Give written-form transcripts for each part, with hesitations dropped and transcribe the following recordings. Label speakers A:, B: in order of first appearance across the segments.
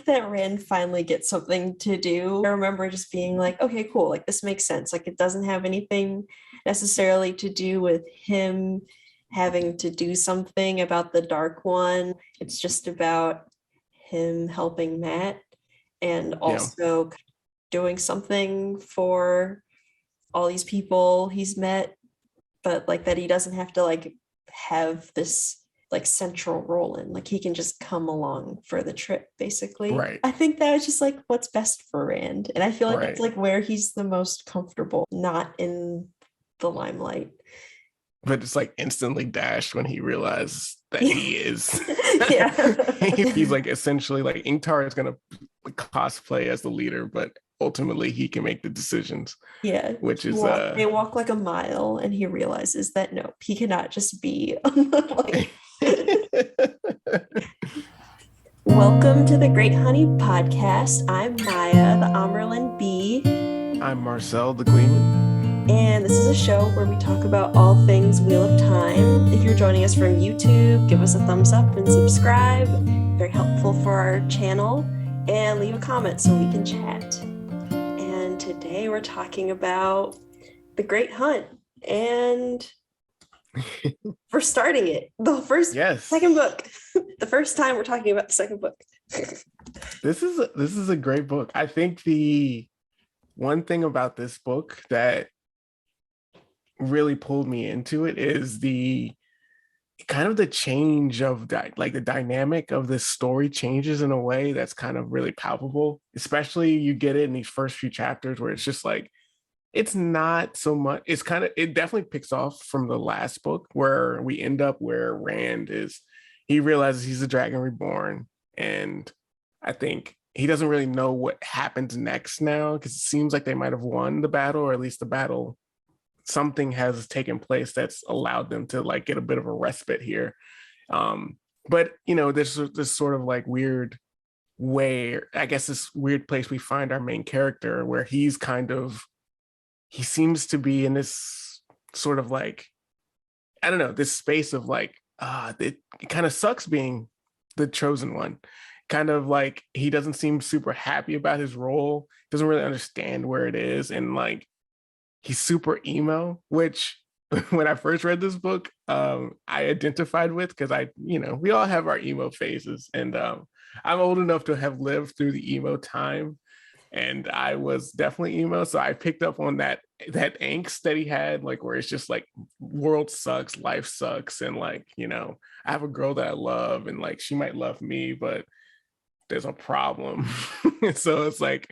A: like that Rand finally gets something to do. I remember just being like, okay, cool, like this makes sense. Like it doesn't have anything necessarily to do with him having to do something about the Dark One. It's just about him helping Matt and
B: Yeah.
A: also doing something for all these people he's met, but like that he doesn't have to like have this like central role in, like he can just come along for the trip basically.
B: Right.
A: I think that was just like what's best for Rand, and I feel like that's
B: Right.
A: like where he's the most comfortable, not in the limelight.
B: But it's like instantly dashed when he realizes that he is. He's
A: Yeah.
B: like essentially like Ingtar is gonna cosplay as the leader, but ultimately he can make the decisions,
A: Yeah,
B: which is
A: they walk like a mile and he realizes that no, he cannot just be like. Welcome to the Great Honey Podcast. I'm Maya, the Amyrlin Bee,
B: I'm Marcelle the Gleeman.
A: and this is a show where we talk about all things Wheel of Time. If you're joining us from YouTube, give us a thumbs up and subscribe. Very helpful for our channel. And leave a comment so we can chat. And today we're talking about The Great Hunt. And we're starting it. The first
B: Yes.
A: second book. The first time we're talking about the second book.
B: This is a great book. I think the one thing about this book that really pulled me into it is the kind of the change of that, like the dynamic of this story changes in a way that's kind of really palpable. Especially you get it in these first few chapters where it's just like it's not so much, it's kind of, it definitely picks off from the last book where we end up where Rand is, he realizes he's a dragon reborn, and I think he doesn't really know what happens next now because it seems like they might have won the battle, or at least the battle, something has taken place that's allowed them to like get a bit of a respite here. But you know, there's this sort of like weird way, I guess this weird place we find our main character where he's kind of, he seems to be in this sort of like, I don't know, this space of like, it kind of sucks being the chosen one. Kind of like he doesn't seem super happy about his role, doesn't really understand where it is, and like he's super emo, which when I first read this book, I identified with because I, you know, we all have our emo phases, and I'm old enough to have lived through the emo time, and I was definitely emo, so I picked up on that angst that he had, like where it's just like world sucks, life sucks, and like, you know, I have a girl that I love, and like she might love me, but there's a problem. So it's like,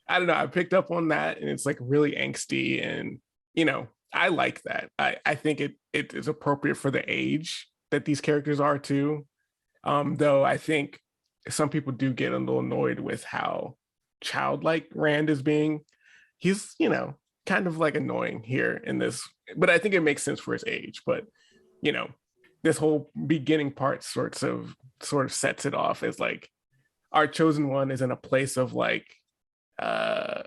B: I don't know, I picked up on that, and it's like really angsty, and you know, I like that. I think it is appropriate for the age that these characters are too. Though I think some people do get a little annoyed with how childlike Rand is being. He's, you know, kind of like annoying here in this, but I think it makes sense for his age. But you know, this whole beginning part sort of sets it off as like our chosen one is in a place of like uh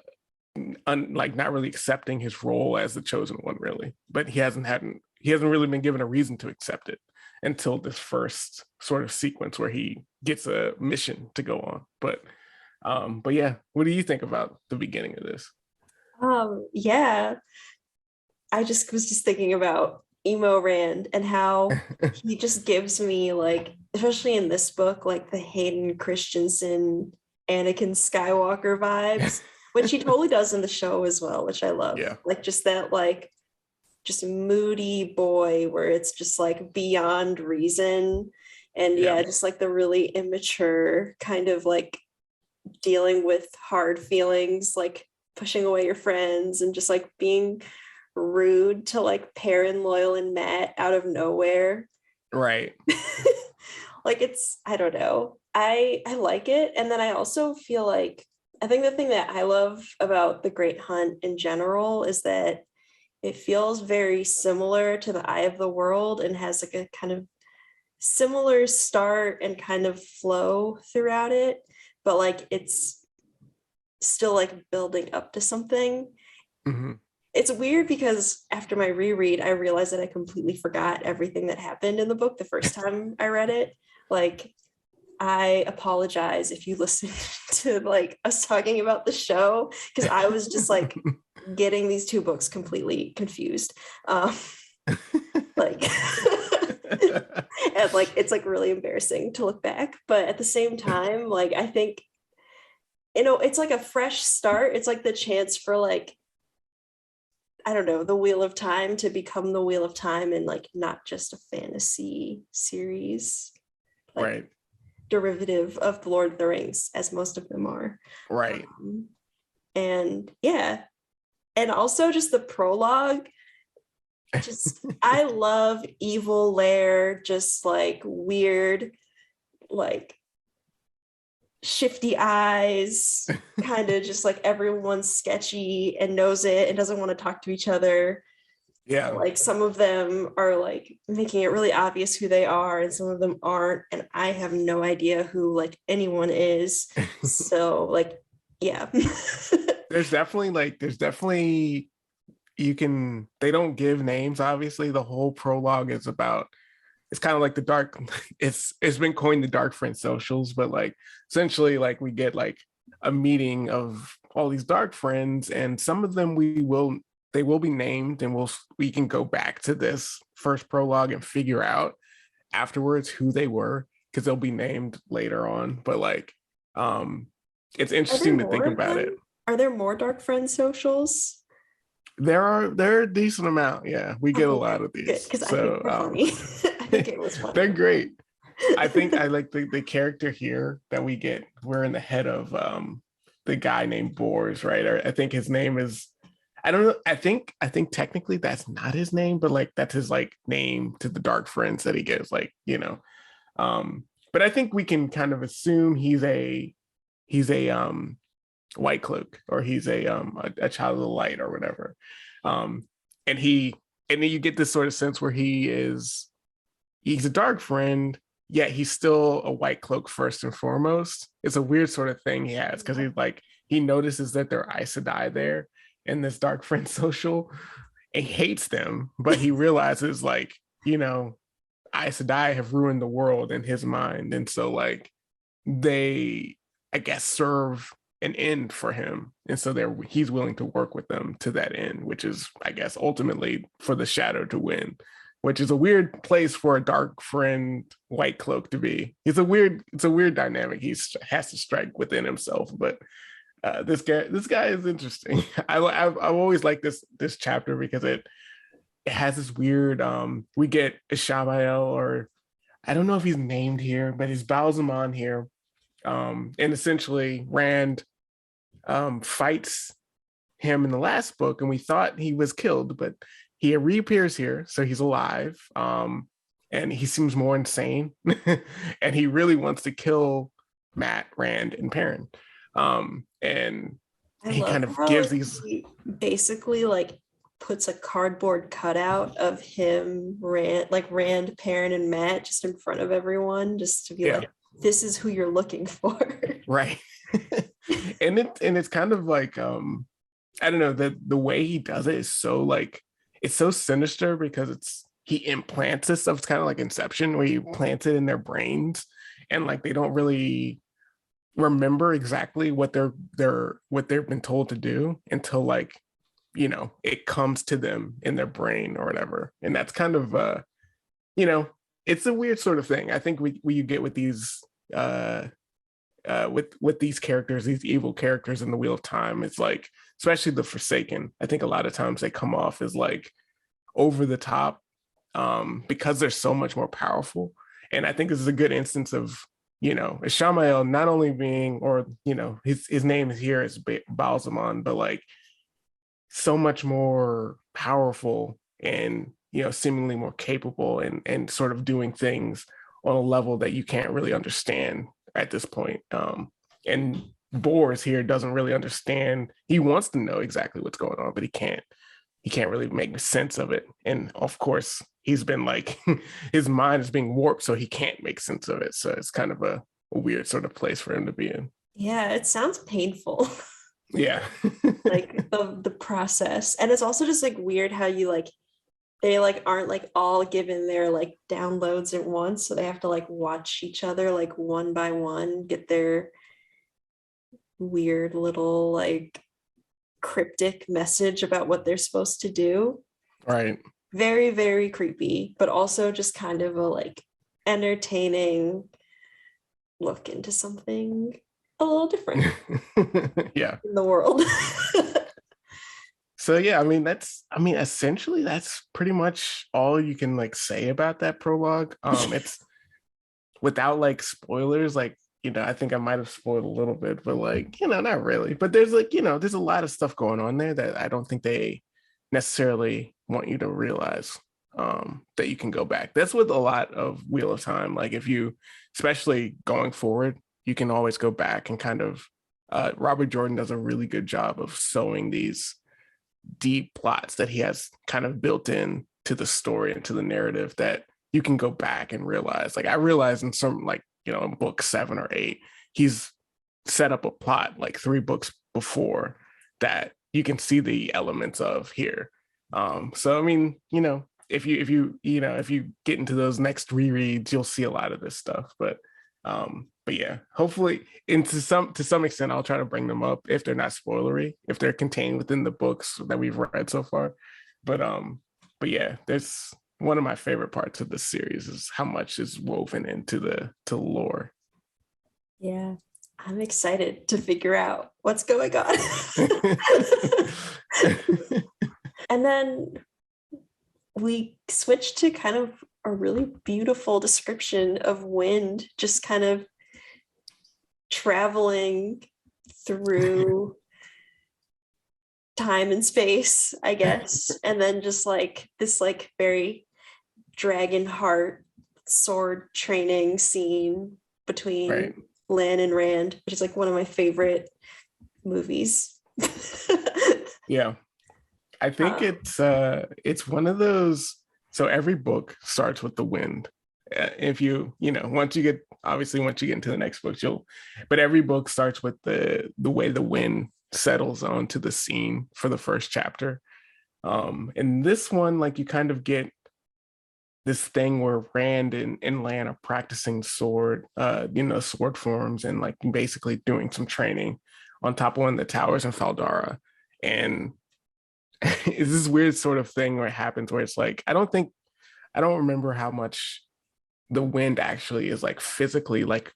B: like not really accepting his role as the chosen one really, but he hasn't really been given a reason to accept it until this first sort of sequence where he gets a mission to go on. But yeah, what do you think about the beginning of this?
A: Yeah, I just was just thinking about Emo Rand and how he just gives me like, especially in this book, like the Hayden Christensen, Anakin Skywalker vibes, which he totally does in the show as well, which I love.
B: Yeah.
A: Like just that like just moody boy where it's just like beyond reason. And
B: Yeah.
A: yeah, just like the really immature kind of like dealing with hard feelings, like pushing away your friends and just like being rude to like Perrin, Loyal, and Matt out of nowhere.
B: Right.
A: Like it's, I don't know. I like it. And then I also feel like I think the thing that I love about The Great Hunt in general is that it feels very similar to The Eye of the World and has like a kind of similar start and kind of flow throughout it, but like it's still like building up to something.
B: Mm-hmm.
A: It's weird because after my reread, I realized that I completely forgot everything that happened in the book the first time I read it. Like I apologize if you listen to like us talking about the show, because I was just like getting these two books completely confused. Like and like it's like really embarrassing to look back, but at the same time, like I think, you know, it's like a fresh start. It's like the chance for like, I don't know, the Wheel of Time to become the Wheel of Time and like not just a fantasy series, like
B: Right.
A: derivative of the Lord of the Rings, as most of them are.
B: Right.
A: And yeah, and also just the prologue. Just I love evil lair, just like weird, like shifty eyes, kind of just like everyone's sketchy and knows it and doesn't want to talk to each other.
B: Yeah.
A: Like some of them are like making it really obvious who they are, and some of them aren't. And I have no idea who like anyone is. So like, yeah.
B: there's definitely they don't give names. Obviously, the whole prologue is about, it's kind of like the dark, it's been coined the dark friend socials, but like essentially like we get like a meeting of all these dark friends, and some of them they will be named, and we can go back to this first prologue and figure out afterwards who they were, because they'll be named later on. But like it's interesting to think about it.
A: Are there more dark friend socials?
B: There are a decent amount. Yeah, we get a lot of these.
A: Because
B: So
A: I think they're funny. I think it was funny.
B: they're great. I think I like the character here that we get. We're in the head of the guy named Bors, right? Or I think his name is, I don't know. I think technically that's not his name, but like that's his like name to the dark friends that he gives, like, you know. But I think we can kind of assume he's a white cloak, or he's a child of the light or whatever. And then you get this sort of sense where he's a dark friend, yet he's still a white cloak first and foremost. It's a weird sort of thing he has, because he notices that there are Aes Sedai there in this dark friend social, and he hates them, but he realizes, like, you know, Aes Sedai have ruined the world in his mind, and so like they, I guess, serve an end for him, and so he's willing to work with them to that end, which is, I guess, ultimately for the shadow to win, which is a weird place for a dark friend white cloak to be. It's a weird dynamic he has to strike within himself. But this guy is interesting. I've always liked this chapter because it has this weird, we get Ishamael, or I don't know if he's named here, but he's Balsamon here. And essentially Rand fights him in the last book, and we thought he was killed, but he reappears here, so he's alive. And he seems more insane, and he really wants to kill Mat, Rand, and Perrin. And he kind of gives these,
A: basically like puts a cardboard cutout of him, Rand, Perrin, and Mat just in front of everyone, just to be like, this is who you're looking for.
B: Right. and it's kind of like I don't know, the way he does it is so like, it's so sinister, because he implants this stuff. It's kind of like Inception, where he plants it in their brains, and like they don't really remember exactly what they've been told to do until, like, you know, it comes to them in their brain or whatever. And that's kind of you know, it's a weird sort of thing. I think you get with these with these characters, these evil characters in the Wheel of Time. It's like, especially the Forsaken, I think a lot of times they come off as like over the top, because they're so much more powerful. And I think this is a good instance of, you know, Ishamael not only being, or, you know, his name here is Balsamon, but like so much more powerful, and, you know, seemingly more capable, and sort of doing things on a level that you can't really understand at this point. And Bors here doesn't really understand. He wants to know exactly what's going on, but he can't really make sense of it. And of course, he's been like, his mind is being warped, so he can't make sense of it. So it's kind of a weird sort of place for him to be in.
A: Yeah, it sounds painful.
B: Yeah.
A: Like the process. And it's also just like weird how you like they like aren't like all given their like downloads at once, so they have to like watch each other like one by one get their weird little like cryptic message about what they're supposed to do.
B: Right.
A: Very, very creepy, but also just kind of a like entertaining look into something a little different
B: Yeah.
A: in the world.
B: So yeah, I mean essentially that's pretty much all you can like say about that prologue. It's without like spoilers, like, I think I might have spoiled a little bit, but like, not really. But there's like, there's a lot of stuff going on there that I don't think they necessarily want you to realize, that you can go back. That's with a lot of Wheel of Time. Like if you, especially going forward, you can always go back and kind of, Robert Jordan does a really good job of sewing these deep plots that he has kind of built in to the story and to the narrative that you can go back and realize. Like I realized in some, like, in book 7 or 8, he's set up a plot like 3 books before that you can see the elements of here. So I mean, if you get into those next rereads, you'll see a lot of this stuff. But yeah, hopefully, and to some extent, I'll try to bring them up if they're not spoilery, if they're contained within the books that we've read so far. But yeah, there's one of my favorite parts of this series is how much is woven into the lore.
A: Yeah, I'm excited to figure out what's going on. And then we switched to kind of a really beautiful description of wind, just kind of traveling through time and space, I guess. And then just like this like very dragon heart sword training scene between
B: Right.
A: Lan and Rand, which is like one of my favorite movies.
B: Yeah. I think it's one of those. So every book starts with the wind. If once you get into the next book, but every book starts with the way the wind settles onto the scene for the first chapter. And this one, like you kind of get this thing where Rand and Lan are practicing sword forms and like basically doing some training on top of one of the towers in Faldara. And it's this weird sort of thing where it happens where it's like, I don't remember how much the wind actually is like physically like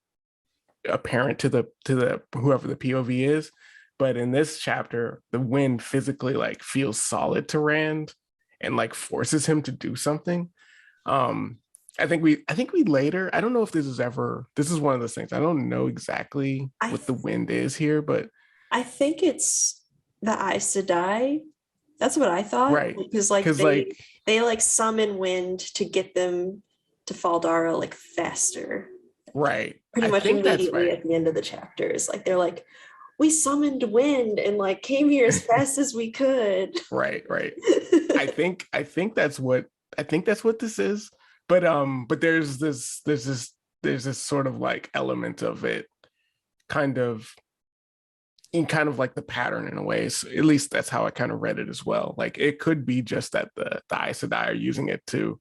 B: apparent to the whoever the POV is. But in this chapter, the wind physically like feels solid to Rand and like forces him to do something. I think we later, I don't know if this is one of those things. I don't know exactly what the wind is here, but
A: I think it's the Aes Sedai. That's what I thought.
B: Right.
A: Because like they like summon wind to get them to Faldara like faster.
B: Right.
A: Pretty much immediately at the end of the chapters. Like they're like, we summoned wind and like came here as fast as we could.
B: Right. I think that's what this is. But there's this sort of like element of it kind of like the pattern in a way. So at least that's how I kind of read it as well. Like it could be just that the Aes Sedai are using it to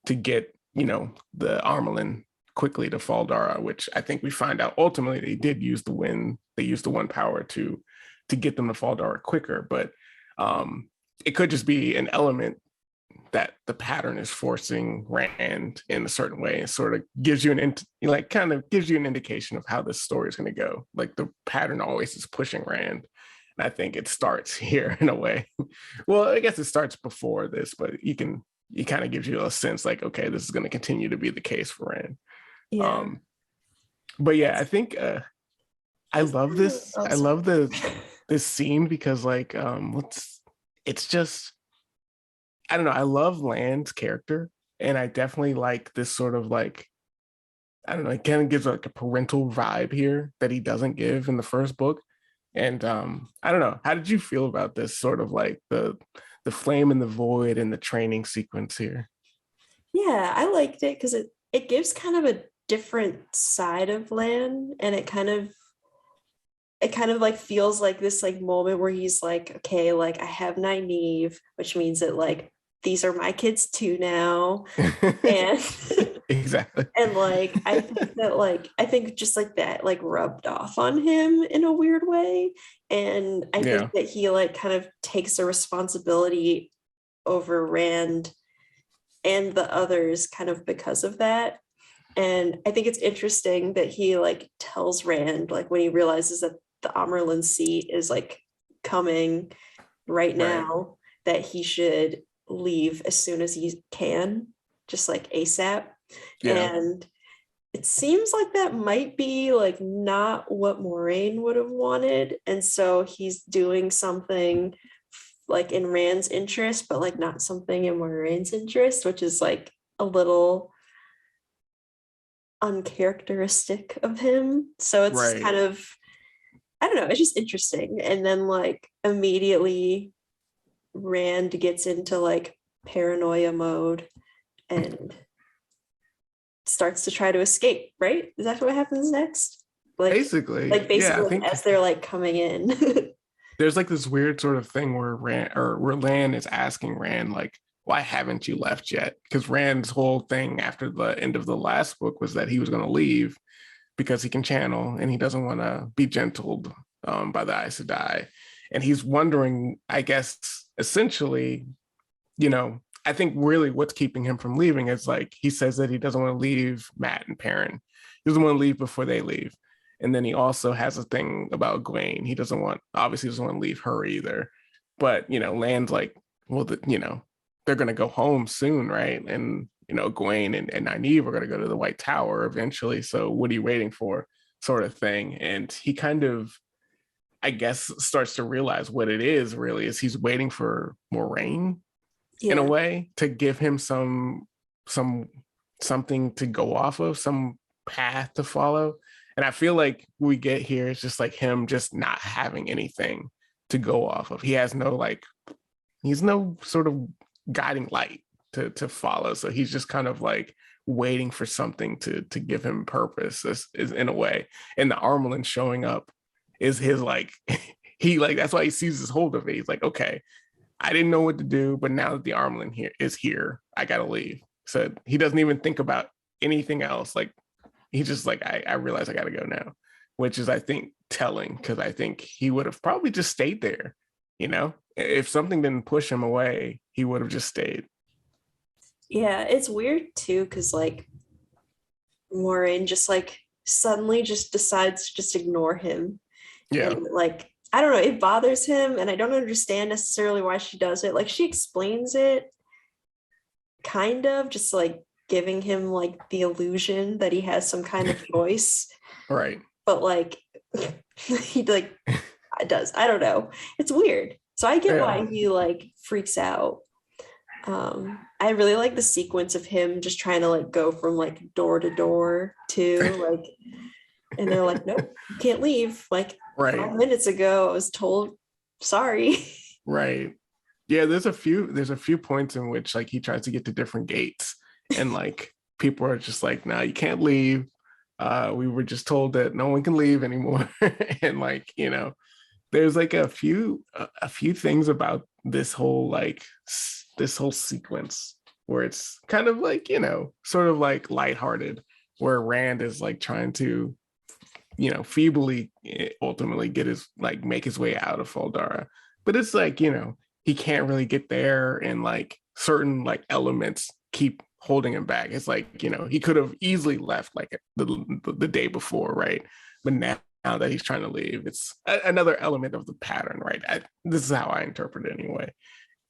B: get, the Amyrlin quickly to Faldara, which I think we find out ultimately they did use the wind. They used the one power to get them to Faldara quicker. But it could just be an element that the pattern is forcing Rand in a certain way. It sort of gives you gives you an indication of how this story is going to go. Like the pattern always is pushing Rand. And I think it starts here in a way. Well, I guess it starts before this, but it kind of gives you a sense like, okay, this is going to continue to be the case for Rand.
A: Yeah.
B: But yeah, I think I love this. I love this scene because like it's just, I don't know. I love Lan's character, and I definitely like this sort of like, I don't know. It kind of gives like a parental vibe here that he doesn't give in the first book. And I don't know. How did you feel about this sort of like the flame in the void and the training sequence here?
A: Yeah, I liked it because it gives kind of a different side of Lan, and it kind of like feels like this like moment where he's like, okay, like I have Nynaeve, which means that like these are my kids too now. And
B: Exactly.
A: and like I think that like I think just like that like rubbed off on him in a weird way. And I
B: Yeah.
A: think that he like kind of takes a responsibility over Rand and the others kind of because of that. And I think it's interesting that he like tells Rand, like when he realizes that the Amyrlin Seat is like coming right
B: Right.
A: now, that he should leave as soon as he can, just like ASAP.
B: Yeah.
A: And it seems like that might be like not what Moraine would have wanted. And so he's doing something like in Rand's interest, but like not something in Moraine's interest, which is like a little uncharacteristic of him. So it's
B: Right.
A: kind of, I don't know, it's just interesting. And then like immediately Rand gets into like paranoia mode and starts to try to escape, right? Is that what happens next?
B: Basically,
A: Like
B: yeah, I
A: basically
B: think
A: as they're like coming in.
B: there's like this weird sort of thing where Rand or where Lan is asking Rand, like, why haven't you left yet? Because Rand's whole thing after the end of the last book was that he was going to leave because he can channel and he doesn't want to be gentled by the Aes Sedai. And he's wondering, I guess, essentially, I think really what's keeping him from leaving is like he says that he doesn't want to leave Matt and Perrin. He doesn't want to leave before they leave. And then he also has a thing about Gwen. He obviously doesn't want to leave her either. But, Land's like, well, they're going to go home soon, right? And, Gwen and Nynaeve are going to go to the White Tower eventually. So what are you waiting for? Sort of thing. And he kind of, I guess, starts to realize what it is really is he's waiting for Moraine in a
A: Yeah.
B: way to give him some something to go off of, some path to follow. And I feel like we get here, it's just like him just not having anything to go off of. He has no like, he's no sort of guiding light to follow. So he's just kind of like waiting for something to give him purpose is in a way. And the Armelin showing up is his like he like that's why he seizes hold of it. He's like, okay, I didn't know what to do, but now that the Armelin here, I gotta leave. So he doesn't even think about anything else. Like he's just like, I realize I gotta go now, which is I think telling because I think he would have probably just stayed there. If something didn't push him away, he would have just stayed.
A: Yeah, it's weird too, because like Moraine just like suddenly just decides to just ignore him.
B: Yeah,
A: And like, I don't know, it bothers him, and I don't understand necessarily why she does it. Like she explains it kind of just like giving him like the illusion that he has some kind of choice,
B: right.
A: but like he like it does. I don't know. It's weird. So I get
B: Yeah,
A: why he like freaks out. I really like the sequence of him just trying to like go from like door to door to like, and they're like, nope, you can't leave. Like
B: right,
A: 5 minutes ago, I was told sorry.
B: right. Yeah, there's a few points in which like he tries to get to different gates and like people are just like, no, you can't leave. We were just told that no one can leave anymore. And like, there's like a few things about this whole sequence where it's kind of like, sort of like lighthearted, where Rand is like trying to, feebly ultimately make his way out of Faldara. But it's like, he can't really get there and like certain like elements keep holding him back. It's like, he could have easily left like the day before, right? But now that he's trying to leave, it's another element of the pattern, right? This is how I interpret it anyway.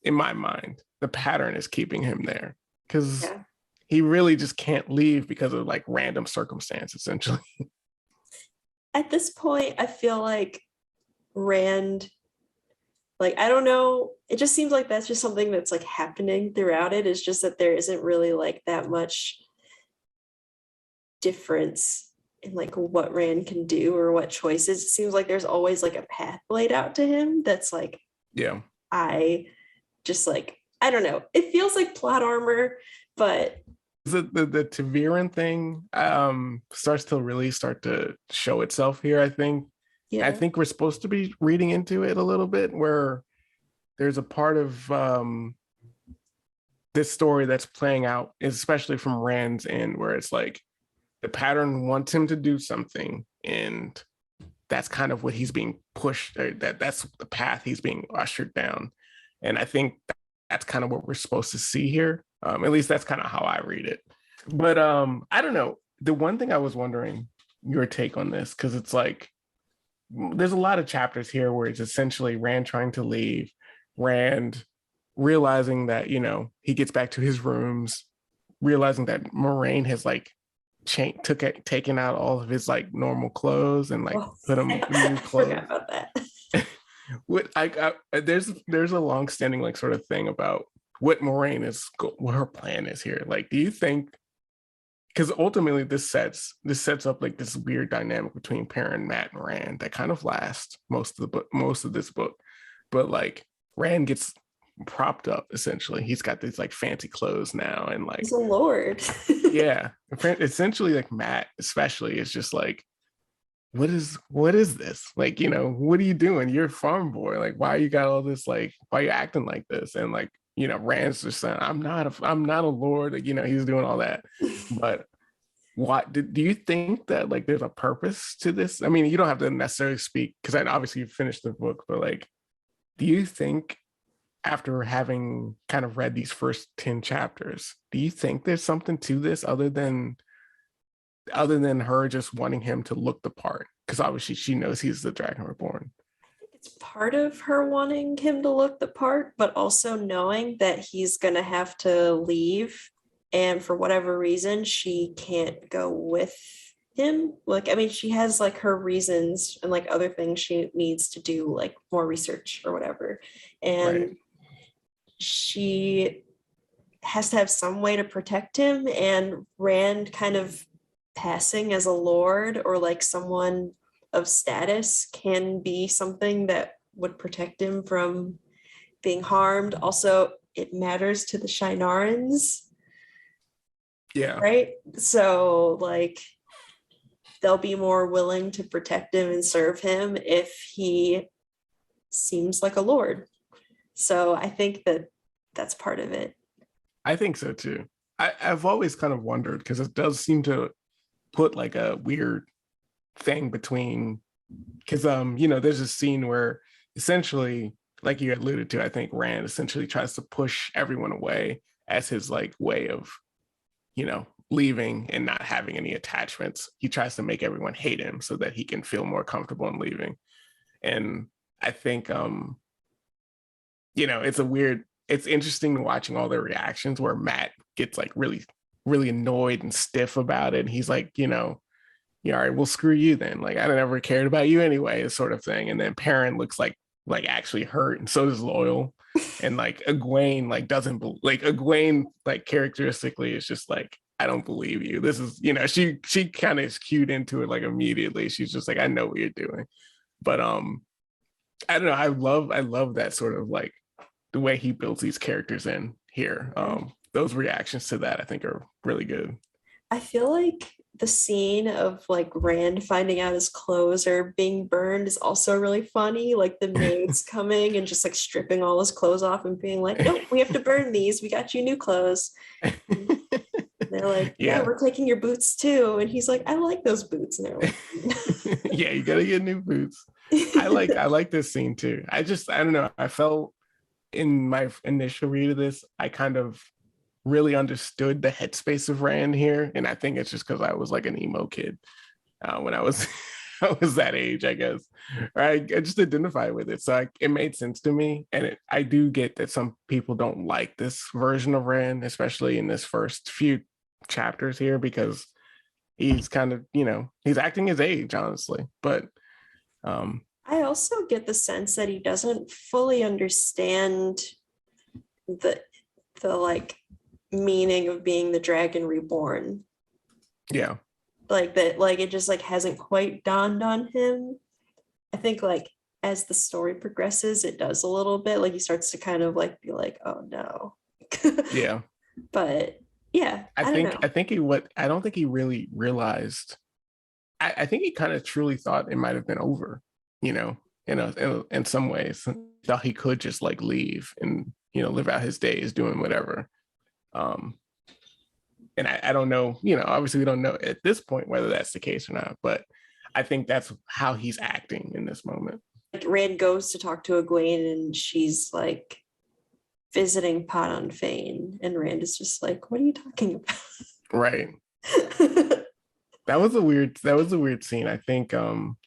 B: In my mind, the pattern is keeping him there because
A: Yeah.
B: he really just can't leave because of like random circumstance, essentially.
A: At this point, I feel like Rand, like, I don't know, it just seems like that's just something that's like happening throughout it. It's just that there isn't really like that much difference in like what Rand can do or what choices. It seems like there's always like a path laid out to him that's like,
B: Yeah.
A: I just like, I don't know. It feels like plot armor, but
B: The Taviran thing starts to really start to show itself here, I think. I
A: yeah.
B: think we're supposed to be reading into it a little bit where there's a part of this story that's playing out, especially from Rand's end, where it's like the pattern wants him to do something, and that's kind of what he's being pushed, or that's the path he's being ushered down. And I think that's kind of what we're supposed to see here. At least that's kind of how I read it. But I don't know. The one thing I was wondering your take on this, because it's like there's a lot of chapters here where it's essentially Rand trying to leave, Rand realizing that, you know, he gets back to his rooms, realizing that Moraine has like taken out all of his like normal clothes and like put him in new clothes.
A: Forgot about that.
B: What there's a long-standing like sort of thing about what Moraine is, what her plan is here. Like, do you think, because ultimately this sets up like this weird dynamic between Perrin, Mat, and Rand that kind of lasts most of this book, but like Rand gets propped up essentially. He's got these like fancy clothes now, and like
A: he's a lord.
B: yeah, essentially like Mat especially is just like, what is this? Like, you know, what are you doing? You're a farm boy. Like, why you got all this, like, why you acting like this? And like, you know, Rand's just saying, I'm not a lord. Like, you know, he's doing all that. But what do you think that like there's a purpose to this? I mean, you don't have to necessarily speak, because I obviously you finished the book, but like, do you think after having kind of read these first 10 chapters, do you think there's something to this other than her just wanting him to look the part? Because obviously she knows he's the Dragon Reborn.
A: It's part of her wanting him to look the part, but also knowing that he's going to have to leave. And for whatever reason, she can't go with him. Like, I mean, she has like her reasons and like other things she needs to do, like more research or whatever. And
B: Right.
A: She has to have some way to protect him. And Rand kind of passing as a lord or like someone of status can be something that would protect him from being harmed. Also, it matters to the Shinarans.
B: Yeah.
A: Right? So like they'll be more willing to protect him and serve him if he seems like a lord. So I think that that's part of it.
B: I think so too. I've always kind of wondered, because it does seem to put like a weird thing between, because you know, there's a scene where essentially, like you alluded to, I think Rand essentially tries to push everyone away as his like way of, you know, leaving and not having any attachments. He tries to make everyone hate him so that he can feel more comfortable in leaving. And I think you know, it's interesting watching all the reactions where Mat gets like really, really annoyed and stiff about it. And he's like, you know, yeah, all right, well, screw you then. Like, I never cared about you anyway, sort of thing. And then Perrin looks like actually hurt, and so does Loyal. And like Egwene like doesn't like Egwene like characteristically is just like, I don't believe you. This is, you know, she kind of is cued into it like immediately. She's just like, I know what you're doing. But I don't know. I love that sort of like the way he builds these characters in here. Those reactions to that I think are really good.
A: I feel like the scene of like Rand finding out his clothes are being burned is also really funny. Like the maids coming and just like stripping all his clothes off and being like, nope, we have to burn these. We got you new clothes. And they're like, yeah, we're taking your boots too. And he's like, I like those boots. And they're like,
B: yeah, you gotta get new boots. I like this scene too. I don't know. I felt in my initial read of this, I kind of really understood the headspace of Rand here. And I think it's just because I was like an emo kid when I was I was that age, I guess. I just identified with it. So it made sense to me. And I do get that some people don't like this version of Rand, especially in this first few chapters here, because he's kind of, you know, he's acting his age, honestly. But
A: I also get the sense that he doesn't fully understand the like meaning of being the Dragon Reborn.
B: Yeah.
A: Like that, like it just like hasn't quite dawned on him. I think like as the story progresses, it does a little bit. Like he starts to kind of like be like, oh no.
B: Yeah.
A: But yeah, I
B: don't think he really realized. I think he kind of truly thought it might have been over, you know, in some ways. Thought he could just like leave and, you know, live out his days doing whatever. Um, and I don't know, obviously we don't know at this point whether that's the case or not, but I think that's how he's acting in this moment.
A: Like Rand goes to talk to Egwene and she's like visiting Padan Fane, and Rand is just like, what are you talking about?
B: Right. That was a weird scene. I think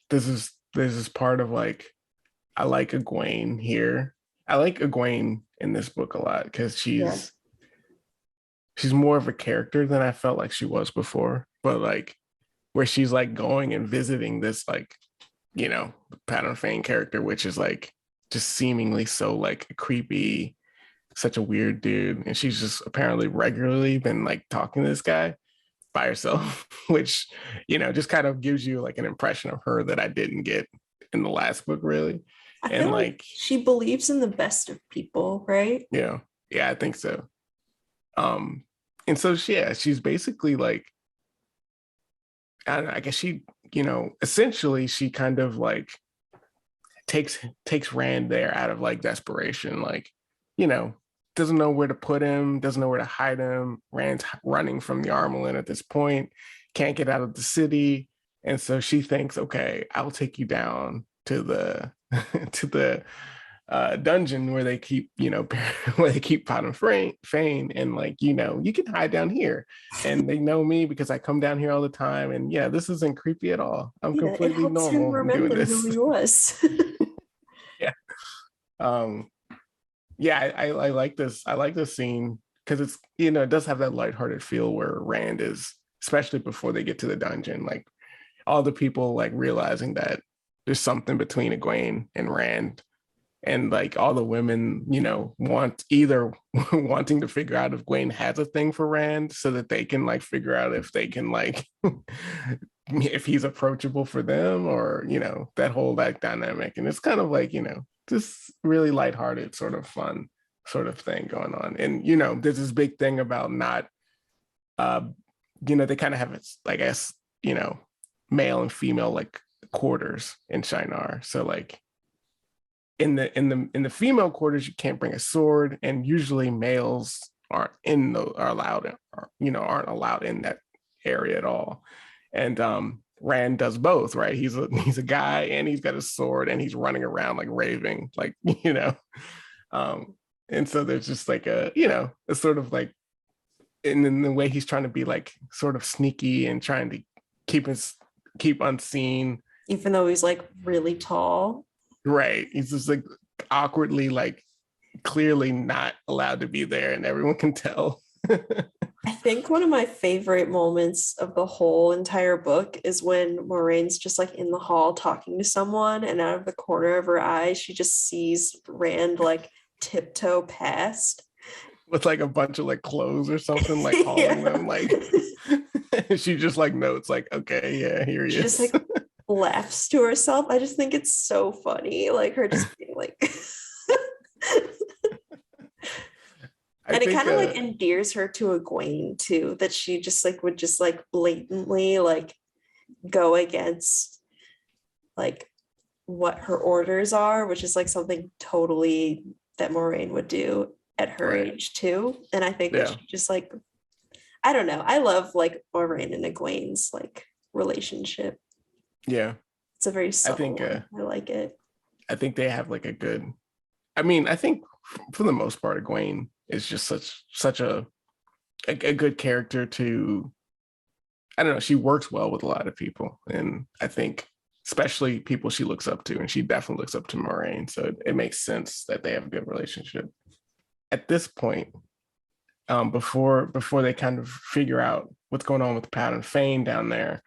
B: this is part of like, I like Egwene here. I like Egwene in this book a lot because
A: Yeah.
B: she's more of a character than I felt like she was before. But like where she's like going and visiting this like, Pattern Fane character, which is like just seemingly so like creepy, such a weird dude. And she's just apparently regularly been like talking to this guy by herself, which, just kind of gives you like an impression of her that I didn't get in the last book, really.
A: I
B: And
A: feel like
B: like,
A: she believes in the best of people, right?
B: yeah, I think so. Um, and so yeah, she's basically like, I don't know, I guess she, essentially she kind of like takes Rand there out of like desperation, like, you know, doesn't know where to put him, doesn't know where to hide him. Rand's running from the Amyrlin at this point, can't get out of the city. And so she thinks, okay, I'll take you down to the to the dungeon where they keep, where they keep Pot Fane, and like, you can hide down here, and they know me because I come down here all the time, and yeah, this isn't creepy at all. I'm
A: Yeah, it
B: completely
A: helps him
B: normal in doing
A: remember who
B: this.
A: he was.
B: Yeah. Um, yeah, I like this. I like this scene because it's, it does have that lighthearted feel where Rand is, especially before they get to the dungeon, like all the people like realizing that there's something between Egwene and Rand, and like all the women, want either wanting to figure out if Egwene has a thing for Rand so that they can like figure out if they can like if he's approachable for them, or that whole like dynamic. And it's kind of like, this really lighthearted sort of fun sort of thing going on. And there's this big thing about not they kind of have, it's, I guess, male and female like quarters in Shinar. So like in the female quarters, you can't bring a sword, and usually males aren't allowed in that area at all. And Rand does both, right? He's a guy, and he's got a sword, and he's running around like raving, like um, and so there's just like a sort of like, and in the way he's trying to be like sort of sneaky and trying to keep unseen,
A: Even though he's like really tall.
B: right? He's just like awkwardly like clearly not allowed to be there, and everyone can tell.
A: I think one of my favorite moments of the whole entire book is when Moraine's just like in the hall talking to someone, and out of the corner of her eye, she just sees Rand like tiptoe past
B: With like a bunch of like clothes or something, like hauling them, like she just like notes like, okay, yeah, here he
A: She just
B: is.
A: like laughs to herself. I just think it's so funny, like her just being like and it kind of like endears her to Egwene too, that she just like would just like blatantly like go against like what her orders are, which is like something totally that Moraine would do at her
B: right.
A: age too. And I think that she just like, I don't know, I love like Moraine and Egwene's like relationship.
B: Yeah,
A: It's a very subtle
B: I think
A: one. I like it.
B: I think they have like a good, I mean, I think for the most part, Egwene is just such a good character to, I don't know, she works well with a lot of people, and I think especially people she looks up to, and she definitely looks up to Moraine, so it makes sense that they have a good relationship. At this point, before they kind of figure out what's going on with Pattern Fane down there,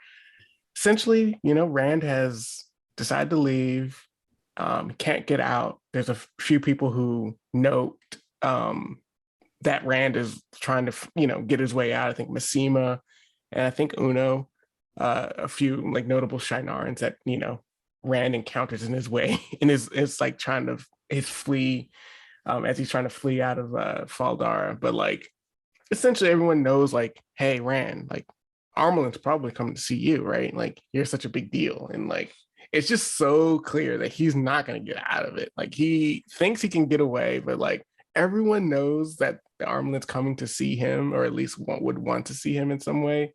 B: essentially, Rand has decided to leave, can't get out. There's a few people who note that Rand is trying to, get his way out. I think Massima and I think Uno, a few like notable Shinarans that, Rand encounters in his way, and is like trying to his flee, as he's trying to flee out of Faldara. But like essentially everyone knows like, hey, Rand, like Amyrlin's probably coming to see you, right? Like you're such a big deal. And like it's just so clear that he's not going to get out of it. Like he thinks he can get away, but like everyone knows that the Amyrlin's coming to see him, or at least would want to see him in some way.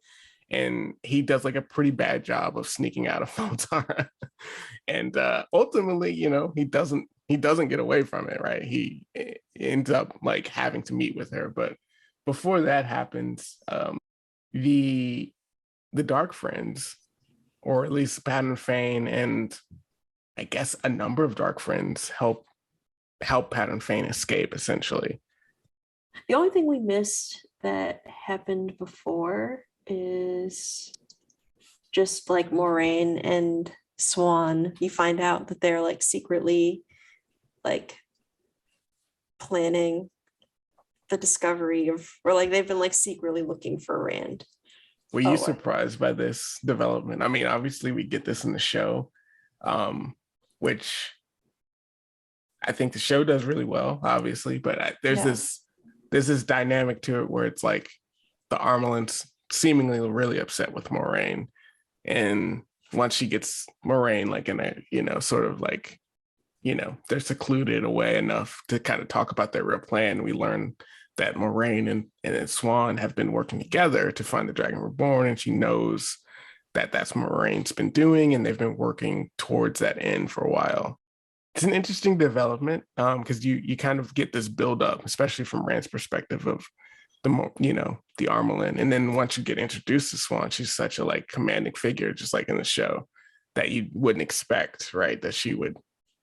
B: And he does like a pretty bad job of sneaking out of Faltara. And ultimately, he doesn't get away from it, right? He ends up like having to meet with her. But before that happens, the Dark Friends, or at least Pattern Fane, and I guess a number of Dark Friends help Pattern Fane escape, essentially.
A: The only thing we missed that happened before is just like Moraine and Swan. You find out that they're like secretly like planning the discovery of, or like they've been like secretly looking for Rand.
B: Were you surprised by this development? I mean, obviously we get this in the show, which I think the show does really well, obviously, but there's this dynamic to it where it's like the Amyrlin's seemingly really upset with Moraine, and once she gets Moraine like in a sort of like, they're secluded away enough to kind of talk about their real plan. We learn that Moraine and Swan have been working together to find the Dragon Reborn, and she knows that that's what Moraine's been doing, and they've been working towards that end for a while. It's an interesting development, because you kind of get this build up, especially from Rand's perspective of the Amyrlin, and then once you get introduced to Swan, she's such a like commanding figure, just like in the show, that you wouldn't expect, right, that she would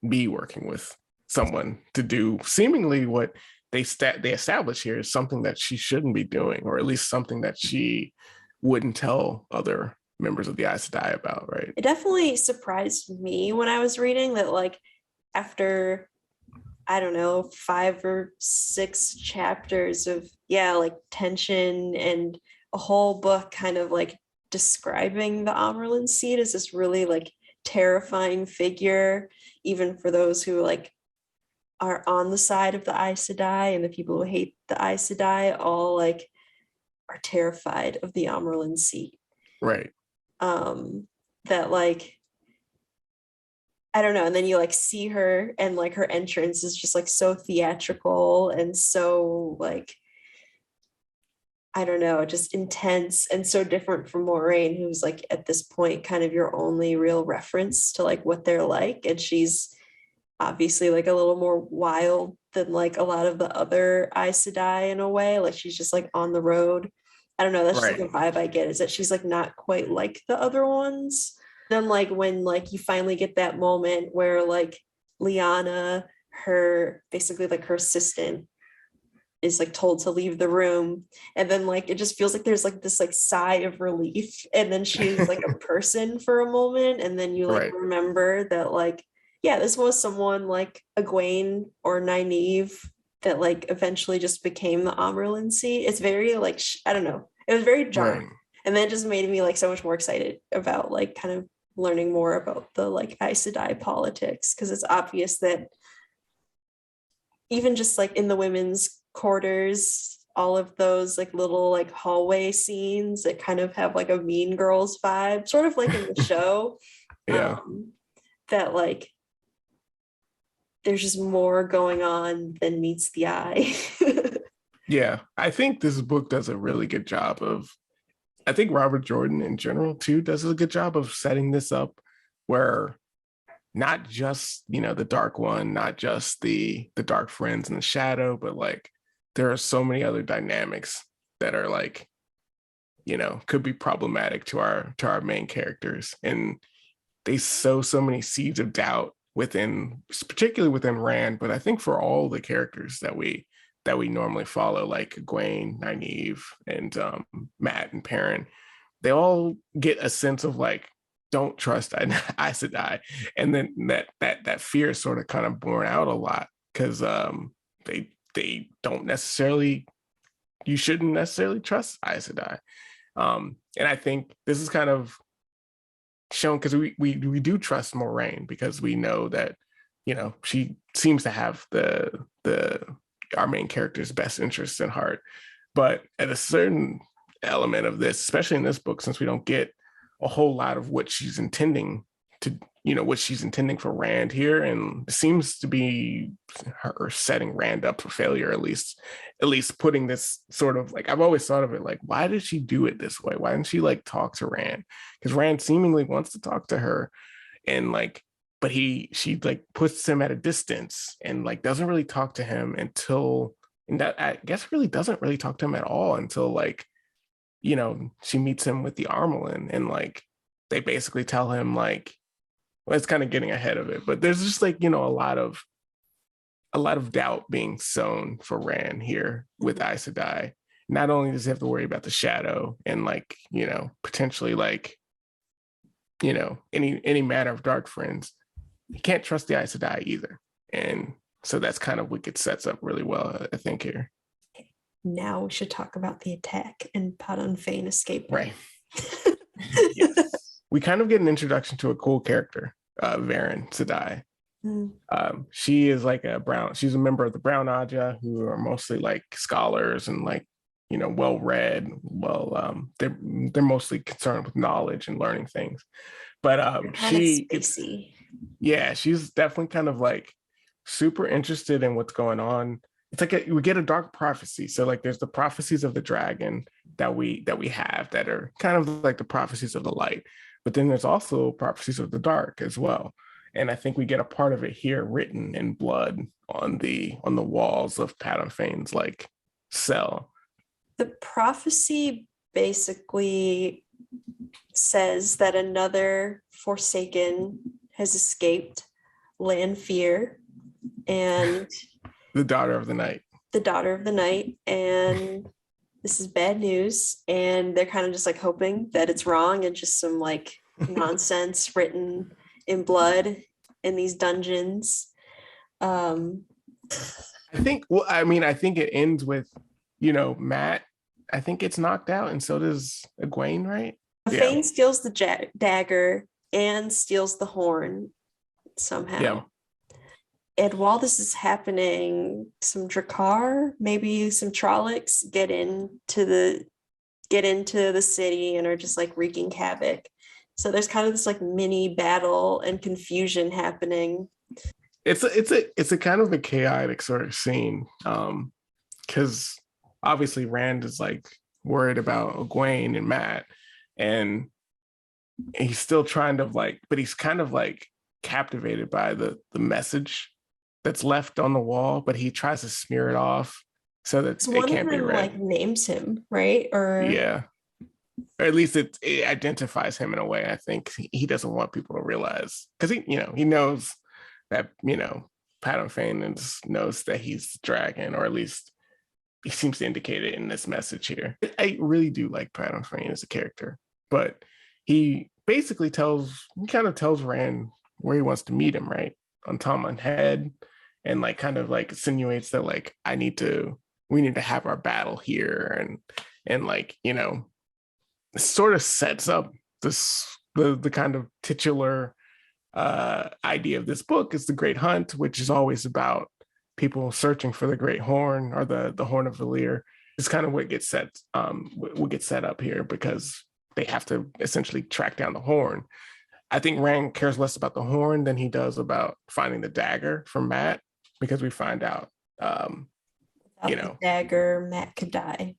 B: be working with someone to do seemingly what they establish here is something that she shouldn't be doing, or at least something that she wouldn't tell other members of the Aes Sedai about, right?
A: It definitely surprised me when I was reading that, like, after, I don't know, 5 or 6 chapters of, like tension and a whole book kind of like describing the Amyrlin Seat as this really like terrifying figure, even for those who like are on the side of the Aes Sedai, and the people who hate the Aes Sedai all like are terrified of the Amyrlin Seat.
B: Right.
A: That like, I don't know, and then you like see her, and like her entrance is just like so theatrical and so like, I don't know, just intense and so different from Moraine, who's like at this point kind of your only real reference to like what they're like, and she's obviously like a little more wild than like a lot of the other Aes Sedai in a way. Like she's just like on the road. I don't know, that's just like a vibe I get, is that she's like not quite like the other ones. Then like when like you finally get that moment where like Lyanna, her basically like her assistant, is like told to leave the room, and then like it just feels like there's like this like sigh of relief, and then she's like a person for a moment, and then you like remember that like, this was someone like Egwene or Nynaeve that like eventually just became the Amyrlin Seat. It's very like, I don't know, it was very jarring. And then it just made me like so much more excited about like kind of learning more about the like Aes Sedai politics, because it's obvious that even just like in the women's quarters, all of those like little like hallway scenes that kind of have like a Mean Girls vibe, sort of like in the show, that like there's just more going on than meets the eye.
B: Yeah, I think this book does a really good job of, I think Robert Jordan in general too does a good job of setting this up where not just, the Dark One, not just the Dark Friends in the Shadow, but like there are so many other dynamics that are like, could be problematic to our main characters. And they sow so many seeds of doubt particularly within Rand, but I think for all the characters that we normally follow, like Egwene, Nynaeve, and Matt and Perrin, they all get a sense of like, don't trust Aes Sedai, and then that fear is sort of kind of borne out a lot, because they don't necessarily, you shouldn't necessarily trust Aes Sedai, and I think this is kind of shown because we do trust Moraine, because we know that she seems to have our main character's best interests in heart. But at a certain element of this, especially in this book, since we don't get a whole lot of what she's intending to what she's intending for Rand here, and it seems to be her setting Rand up for failure, at least putting this sort of like, I've always thought of it like, why did she do it this way? Why didn't she like talk to Rand? Because Rand seemingly wants to talk to her, and like, but she like puts him at a distance and like doesn't really talk to him until, and that I guess really doesn't really talk to him at all until like, she meets him with the Amyrlin, and like they basically tell him like, well, it's kind of getting ahead of it, but there's just like, a lot of doubt being sown for Rand here with Aes Sedai. Not only does he have to worry about the shadow and like, potentially like, any matter of dark friends, he can't trust the Aes Sedai either. And so that's kind of what sets up really well, I think, here.
A: Now we should talk about the attack and Padan Fain escaping.
B: Right. Yes. We kind of get an introduction to a cool character, Varen Sedai. She is like she's a member of the Brown Aja, who are mostly like scholars and like, well read. They're mostly concerned with knowledge and learning things. But she's definitely kind of like super interested in what's going on. It's like we get a dark prophecy. So like there's the prophecies of the dragon that we have that are kind of like the prophecies of the light, but then there's also prophecies of the dark as well. And I think we get a part of it here written in blood on the walls of Padan Fain's like cell.
A: The prophecy basically says that another Forsaken has escaped Lanfear, and
B: the daughter of the night.
A: And this is bad news. And they're kind of just like hoping that it's wrong and just some like nonsense written in blood in these dungeons.
B: I think it ends with, Matt, I think it's knocked out, and so does Egwene, right?
A: Fain steals the dagger and steals the horn somehow. Yeah. And while this is happening, some Drakkar, maybe some Trollocs get into the city and are just like wreaking havoc. So there's kind of this like mini battle and confusion happening.
B: It's a kind of a chaotic sort of scene, because obviously Rand is like worried about Egwene and Matt, and he's still trying to like, but he's kind of like captivated by the message that's left on the wall, but he tries to smear it off so that it can't be read.
A: Like names him, right? Or
B: at least it identifies him in a way. I think he doesn't want people to realize, because he knows that Padan Fain knows that he's the dragon, or at least he seems to indicate it in this message here. I really do like Padan Fain as a character, but he basically tells Rand where he wants to meet him, right? On Tommen Head, and like kind of like insinuates that like we need to have our battle here, and like, sort of sets up the kind of titular idea of this book is the Great Hunt, which is always about people searching for the Great Horn, or the Horn of Valir. It's kind of what gets set up here, because they have to essentially track down the horn. I think Rand cares less about the horn than he does about finding the dagger from Matt, because we find out,
A: the dagger, Matt could die.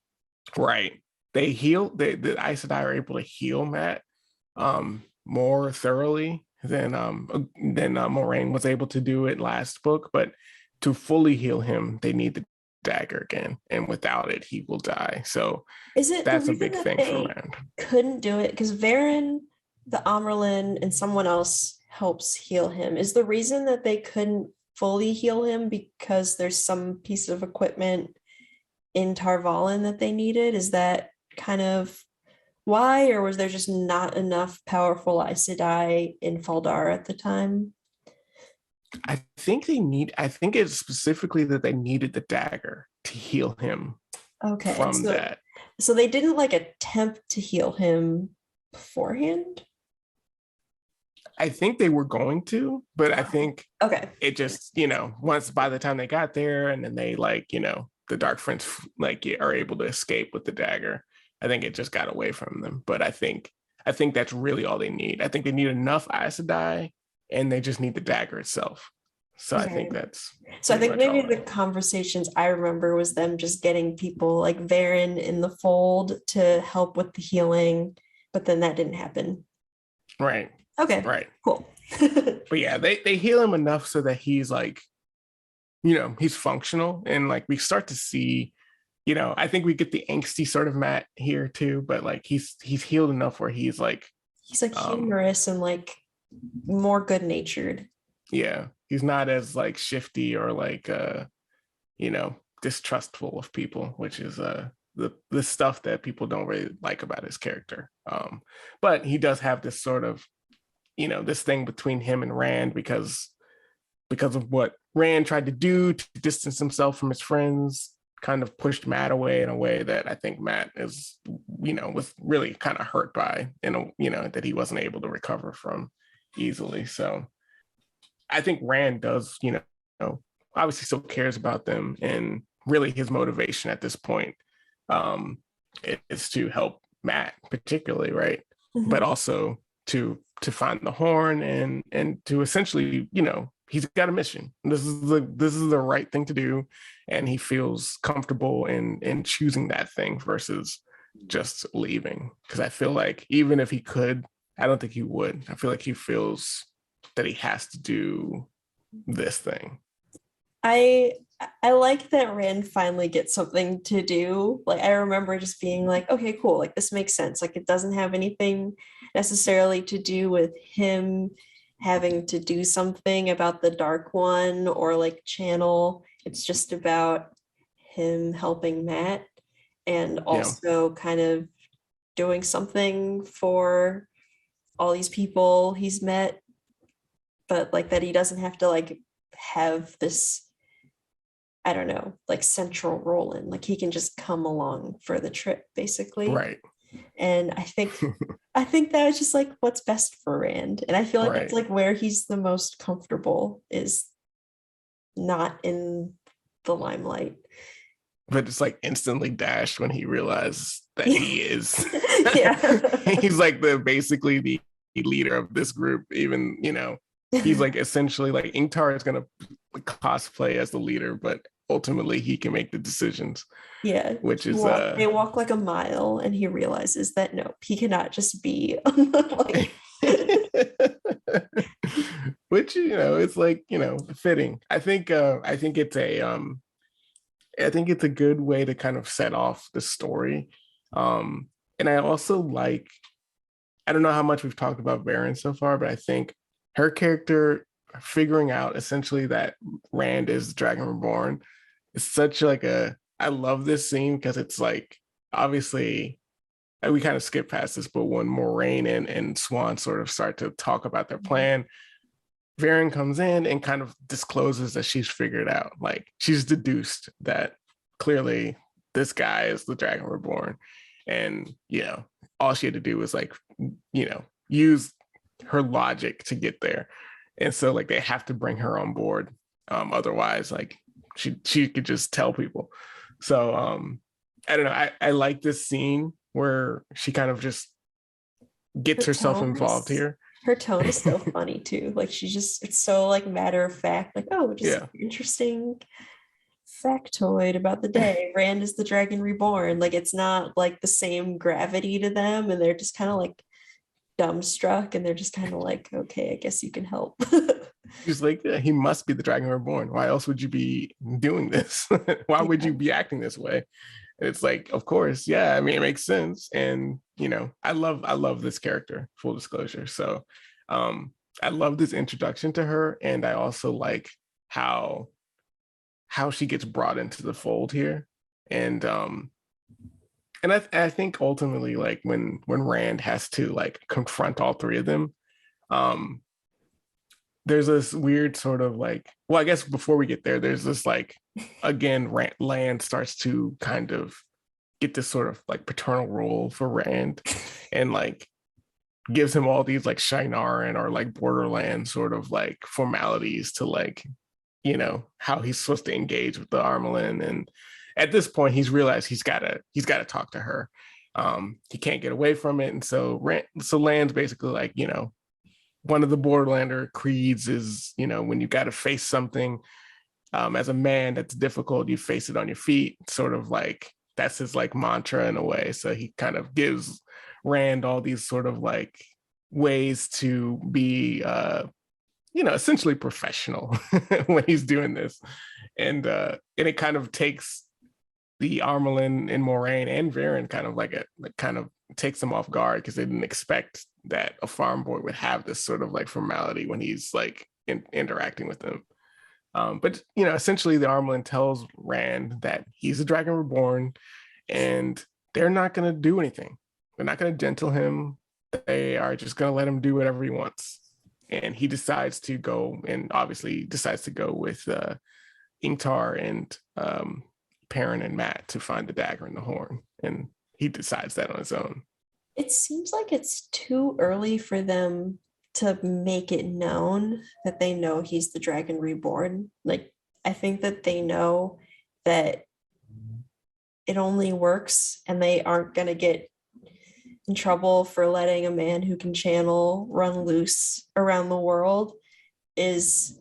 B: Right. The Aes Sedai are able to heal Matt more thoroughly than Moraine was able to do it last book. But to fully heal him, they need the dagger again, and without it, he will die. So that's a big thing for Rand.
A: Couldn't do it because Varen, the Amyrlin, and someone else helps heal him. Is the reason that they couldn't fully heal him because there's some piece of equipment in Tar Valon that they needed? Is that kind of why, or was there just not enough powerful Aes Sedai in Faldar at the time?
B: I think it's specifically that they needed the dagger to heal him.
A: Okay.
B: From that.
A: So they didn't like attempt to heal him beforehand?
B: I think they were going to, but I think
A: it
B: just, once by the time they got there, and then they the Dark Friends are able to escape with the dagger, I think it just got away from them. But I think that's really all they need. I think they need enough Aes Sedai and they just need the dagger itself. So I think
A: Right.
B: that's
A: So I
B: pretty
A: think
B: much all
A: maybe the
B: right.
A: conversations I remember was them just getting people like Varen in the fold to help with the healing, but then that didn't happen.
B: Right.
A: Okay,
B: Right.
A: cool.
B: But yeah, they heal him enough so that he's like, he's functional, and like we start to see, I think we get the angsty sort of Matt here too, but like he's healed enough where he's like,
A: He's like
B: um,
A: humorous and like more good natured.
B: yeah, he's not as like shifty or like distrustful of people, which is the stuff that people don't really like about his character. But he does have this sort of, this thing between him and Rand because of what Rand tried to do to distance himself from his friends, kind of pushed Matt away in a way that I think Matt is, was really kind of hurt by, that he wasn't able to recover from easily. So I think Rand does, obviously still cares about them, and really his motivation at this point um, is to help Matt, particularly, right? But
A: Mhm.
B: also to find the horn and to essentially, he's got a mission. This is the right thing to do, and he feels comfortable in choosing that thing versus just leaving. Because I feel like even if he could, I don't think he would. I feel like he feels that he has to do this thing.
A: I I like that Rand finally gets something to do. Like I remember just being like, okay, cool, like this makes sense. Like it doesn't have anything necessarily to do with him having to do something about the Dark One or like channel. It's just about him helping Matt and
B: Yeah.
A: also kind of doing something for all these people he's met, but like that he doesn't have to like have this, I don't know, like central role in. Like he can just come along for the trip, basically.
B: Right.
A: And I think that is just like what's best for Rand. And I feel like that's
B: Right.
A: like where he's the most comfortable is not in the limelight.
B: But it's like instantly dashed when he realizes that he is.
A: Yeah.
B: He's like the basically the leader of this group. Even he's like essentially like Ingtar is gonna cosplay as the leader, but ultimately he can make the decisions,
A: Yeah.
B: which is
A: They walk like a mile and he realizes that no, he cannot just be like
B: which it's like fitting. I think it's a good way to kind of set off the story. And I also like, I don't know how much we've talked about Varen so far, but I think her character figuring out essentially that Rand is Dragon Reborn is such like I love this scene because it's like obviously we kind of skip past this, but when Moraine and Swan sort of start to talk about their plan, Varen comes in and kind of discloses that she's figured out, like she's deduced that clearly this guy is the Dragon Reborn, and all she had to do was like use her logic to get there, and so like they have to bring her on board, otherwise like she could just tell people. So I don't know. I like this scene where she kind of just
A: her
B: gets herself
A: tone
B: involved
A: is
B: here.
A: her tone is so funny too. Like she just it's so like matter of fact, like, oh, just
B: Yeah.
A: interesting factoid about the day. Rand is the Dragon Reborn. Like it's not like the same gravity to them, and they're just kind of like dumbstruck and they're just kind of like, okay, I guess you can help.
B: She's like, yeah, he must be the Dragon Reborn. Why else would you be doing this? Why would
A: Yeah.
B: you be acting this way? And it's like, of course, yeah. I mean, it makes sense. And I love this character. Full disclosure. So, um, I love this introduction to her, and I also like how she gets brought into the fold here, and I think ultimately, like when Rand has to like confront all three of them, um, there's this weird sort of like, well, I guess before we get there, there's this like, again, Land starts to kind of get this sort of like paternal role for Rand, and like gives him all these like Shinaran or like Borderland sort of like formalities to like, how he's supposed to engage with the Amyrlin. And at this point, he's realized he's gotta talk to her. He can't get away from it, and so Land's basically like, one of the Borderlander creeds is, when you got to face something as a man that's difficult, you face it on your feet, sort of like that's his like mantra in a way. So he kind of gives Rand all these sort of like ways to be essentially professional when he's doing this. And it kind of takes the Amyrlin and Moraine and Varen kind of kind of takes them off guard because they didn't expect that a farm boy would have this sort of like formality when he's like interacting with them. But essentially the Amyrlin tells Rand that he's a dragon reborn and they're not going to do anything. They're not going to gentle him. They are just going to let him do whatever he wants. And he decides to go, and obviously decides to go with Ingtar and Perrin and Mat to find the dagger and the horn. And he decides that on his own.
A: It seems like it's too early for them to make it known that they know he's the dragon reborn. Like, I think that they know that it only works and they aren't going to get in trouble for letting a man who can channel run loose around the world is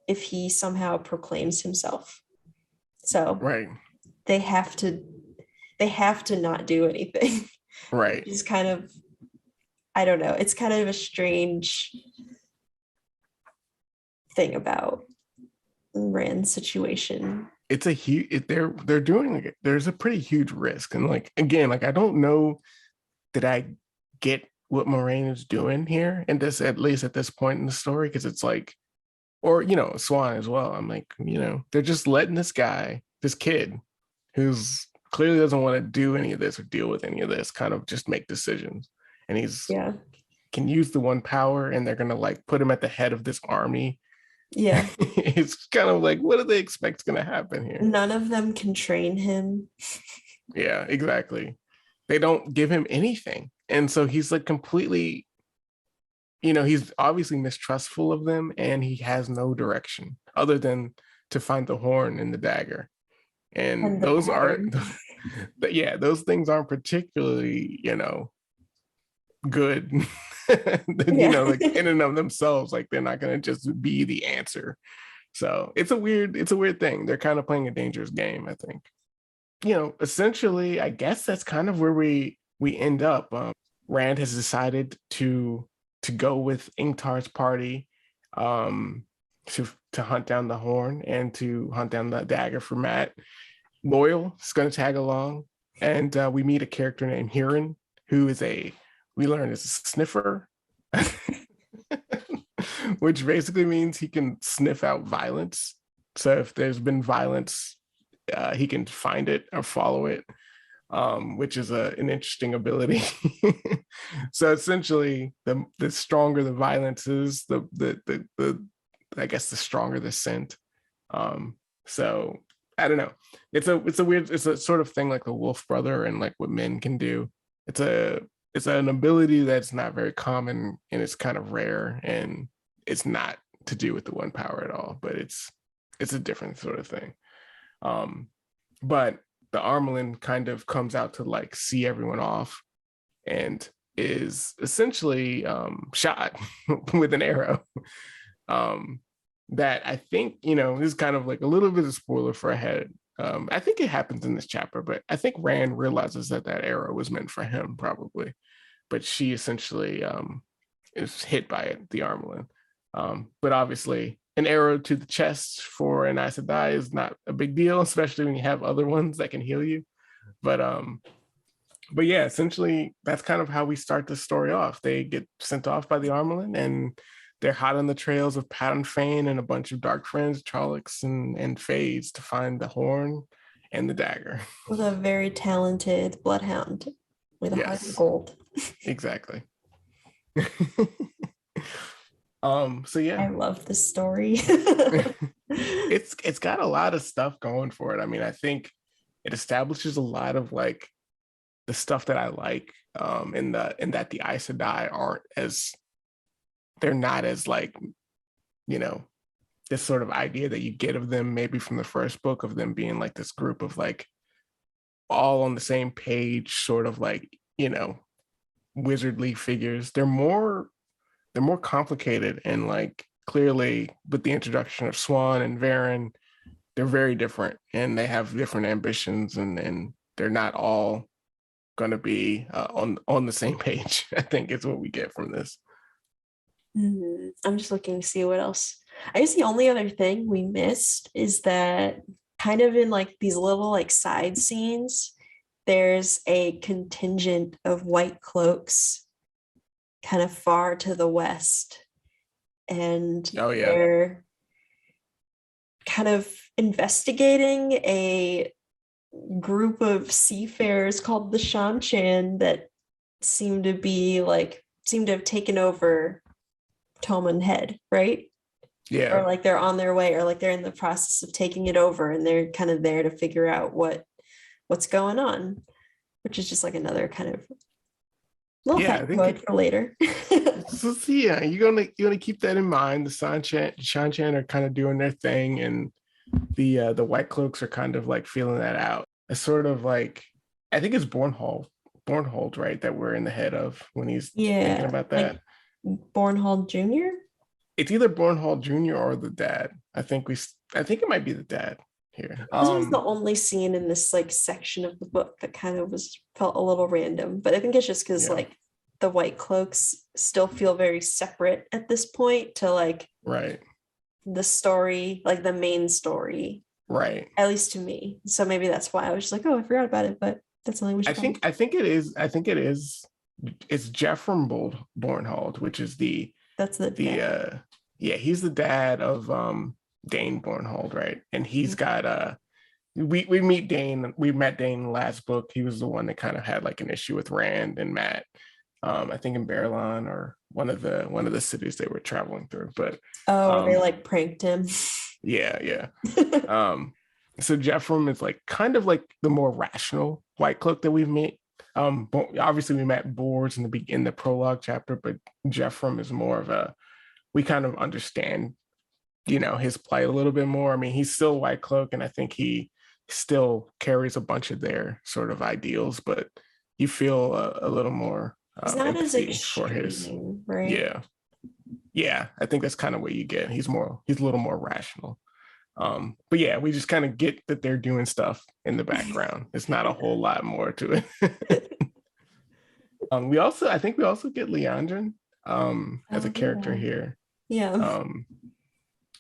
A: if he somehow proclaims himself. So
B: right,
A: they have to not do anything.
B: Right.
A: It's kind of, I don't know, it's kind of a strange thing about Rand's situation.
B: It's a huge, they're doing like, there's a pretty huge risk. And like, again, like, I don't know that I get what Moraine is doing here. And this, at least at this point in the story, because it's like, or, Swan as well. I'm like, they're just letting this kid who's clearly doesn't want to do any of this or deal with any of this kind of just make decisions. And he's can use the one power and they're going to like put him at the head of this army.
A: Yeah.
B: It's kind of like, what do they expect is going to happen here?
A: None of them can train him.
B: Yeah, exactly. They don't give him anything. And so he's like completely, he's obviously mistrustful of them and he has no direction other than to find the horn and the dagger. And those aren't, those things aren't particularly, good, like in and of themselves, like they're not going to just be the answer. So it's a weird thing. They're kind of playing a dangerous game, I think. Essentially, I guess that's kind of where we end up. Rand has decided to go with Ingtar's party to hunt down the horn and to hunt down the dagger for Mat. Loyal is going to tag along, and we meet a character named Huron, who is we learn is a sniffer, which basically means he can sniff out violence. So if there's been violence, he can find it or follow it, which is an interesting ability. So essentially, the stronger the violence is, the I guess the stronger the scent. So I don't know. It's a sort of thing like the wolf brother and like what men can do. It's an ability that's not very common and it's kind of rare and it's not to do with the one power at all, but it's a different sort of thing. But the Amyrlin kind of comes out to like see everyone off and is essentially shot with an arrow. That I think, this is kind of like a little bit of spoiler for ahead. I think it happens in this chapter, but I think Rand realizes that arrow was meant for him probably, but she essentially is hit by it, the Amyrlin. But obviously an arrow to the chest for an Aes Sedai is not a big deal, especially when you have other ones that can heal you. But yeah, essentially that's kind of how we start the story off. They get sent off by the Amyrlin and they're hot on the trails of Pattern Fane and a bunch of dark friends, Trollocs and Fades, to find the horn and the dagger.
A: With a very talented bloodhound with a heart of gold.
B: Exactly. So yeah.
A: I love this story.
B: It's got a lot of stuff going for it. I mean, I think it establishes a lot of like the stuff that I like, in that the Aes Sedai they're not as like, this sort of idea that you get of them maybe from the first book of them being like this group of like all on the same page, sort of like, wizardly figures. They're more they're more complicated, and like clearly with the introduction of Swan and Varen, they're very different and they have different ambitions, and they're not all going to be on the same page. I think is what we get from this.
A: I'm just looking to see what else. I guess the only other thing we missed is that kind of in like these little like side scenes, there's a contingent of white cloaks kind of far to the west, and
B: Oh yeah,
A: they're kind of investigating a group of seafarers called the Shanchan that seem to have taken over Tommen Head, right?
B: yeah,
A: Or like they're on their way, or like they're in the process of taking it over, and they're kind of there to figure out what's going on, which is just like another kind of little
B: yeah. I think
A: factoid for later.
B: so. See, yeah, you're gonna keep that in mind. The Shanchan are kind of doing their thing, and the White Cloaks are kind of like feeling that out. It's sort of like, I think it's Bornhold, right? That we're in the head of when he's thinking
A: Yeah,
B: about
A: like
B: that.
A: Bornhold Jr.
B: It's either Bornhold Jr. or the dad. I think it might be the dad here.
A: This was the only scene in this like section of the book that kind of felt a little random, but I think it's just because
B: Yeah,
A: like the White Cloaks still feel very separate at this point to like
B: right,
A: the story, like the main story,
B: right.
A: at least to me. So maybe that's why I was just like, oh, I forgot about it, but that's something we should probably.
B: I think it is. I think it is. It's Jeff from Bornhold, which is
A: That's the
B: the
A: dad.
B: yeah, he's the dad of Dane Bornhold, right? And he's got we meet Dane. We met Dane in the last book. He was the one that kind of had like an issue with Rand and Matt. I think in Berlin or one of the cities they were traveling through. But
A: Oh, they
B: um,
A: like pranked him.
B: yeah, yeah. So Jeffrem is like kind of like the more rational White Cloak that we've met. Obviously we met Boards in the prologue chapter, but Jeffrem is more of a, we kind of understand, his plight a little bit more. I mean, he's still White Cloak, and I think he still carries a bunch of their sort of ideals, but you feel a little more
A: He's not as
B: empathy for his.
A: extreme, right?
B: Yeah, yeah. I think that's kind of what you get. He's a little more rational. But yeah, we just kind of get that they're doing stuff in the background. It's not a whole lot more to it. I think we also get Leandrin as a
A: Oh
B: character
A: yeah.
B: here.
A: Yeah.
B: Um,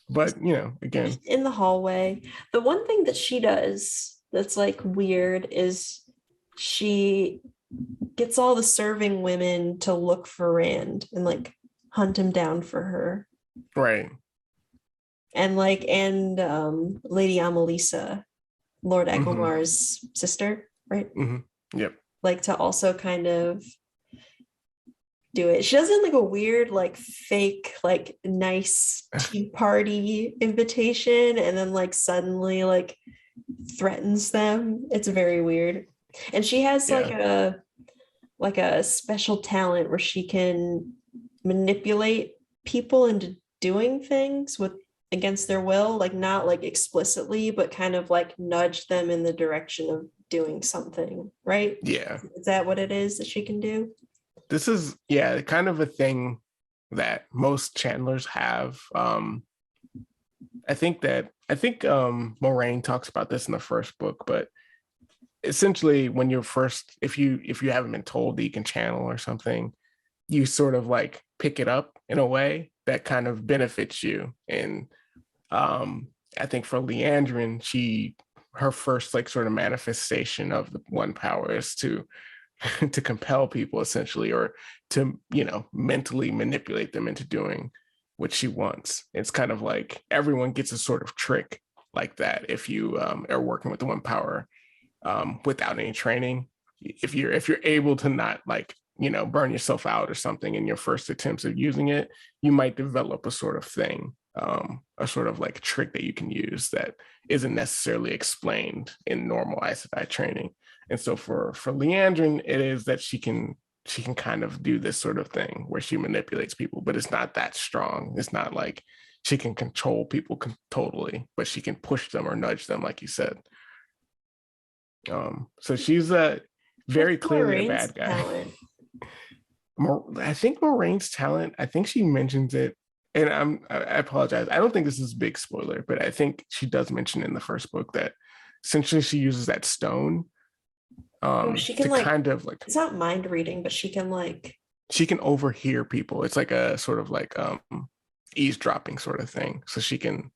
B: but again,
A: Just in the hallway. The one thing that she does that's like weird is she gets all the serving women to look for Rand and like hunt him down for her.
B: right.
A: And Lady Amelisa, Lord
B: Mm-hmm.
A: Egglemar's sister, right?
B: Mm-hmm. Yep.
A: Like to also kind of do it. She does it in like a weird, like fake, like nice tea party invitation, and then like suddenly like threatens them. It's very weird. And she has
B: Yeah.
A: like a special talent where she can manipulate people into doing things with against their will, like not like explicitly, but kind of like nudge them in the direction of doing something, right?
B: Yeah.
A: Is that what it is that she can do?
B: This is, yeah, kind of a thing that most channelers have. I think Moraine talks about this in the first book, but essentially when you're first, if you haven't been told that you can channel or something, you sort of like pick it up in a way that kind of benefits you. And I think for Leandrin, her first like sort of manifestation of the one power is to to compel people essentially, or to mentally manipulate them into doing what she wants. It's kind of like everyone gets a sort of trick like that if you are working with the one power without any training. If you're able to not like burn yourself out or something in your first attempts of using it, you might develop a sort of thing, a sort of like trick that you can use that isn't necessarily explained in normal Aes Sedai training. And so for Leandrin, it is that she can kind of do this sort of thing where she manipulates people, but it's not that strong. It's not like she can control people totally, but she can push them or nudge them, like you said. So she's very
A: What's
B: clearly a
A: Moraine's
B: bad guy.
A: talent?
B: I think Moraine's talent, I think she mentions it, and I apologize. I don't think this is a big spoiler, but I think she does mention in the first book that essentially she uses that stone
A: Oh, she
B: to
A: can like,
B: kind of like
A: it's not mind reading, but she can like,
B: she can overhear people. It's like a sort of like eavesdropping sort of thing. So she can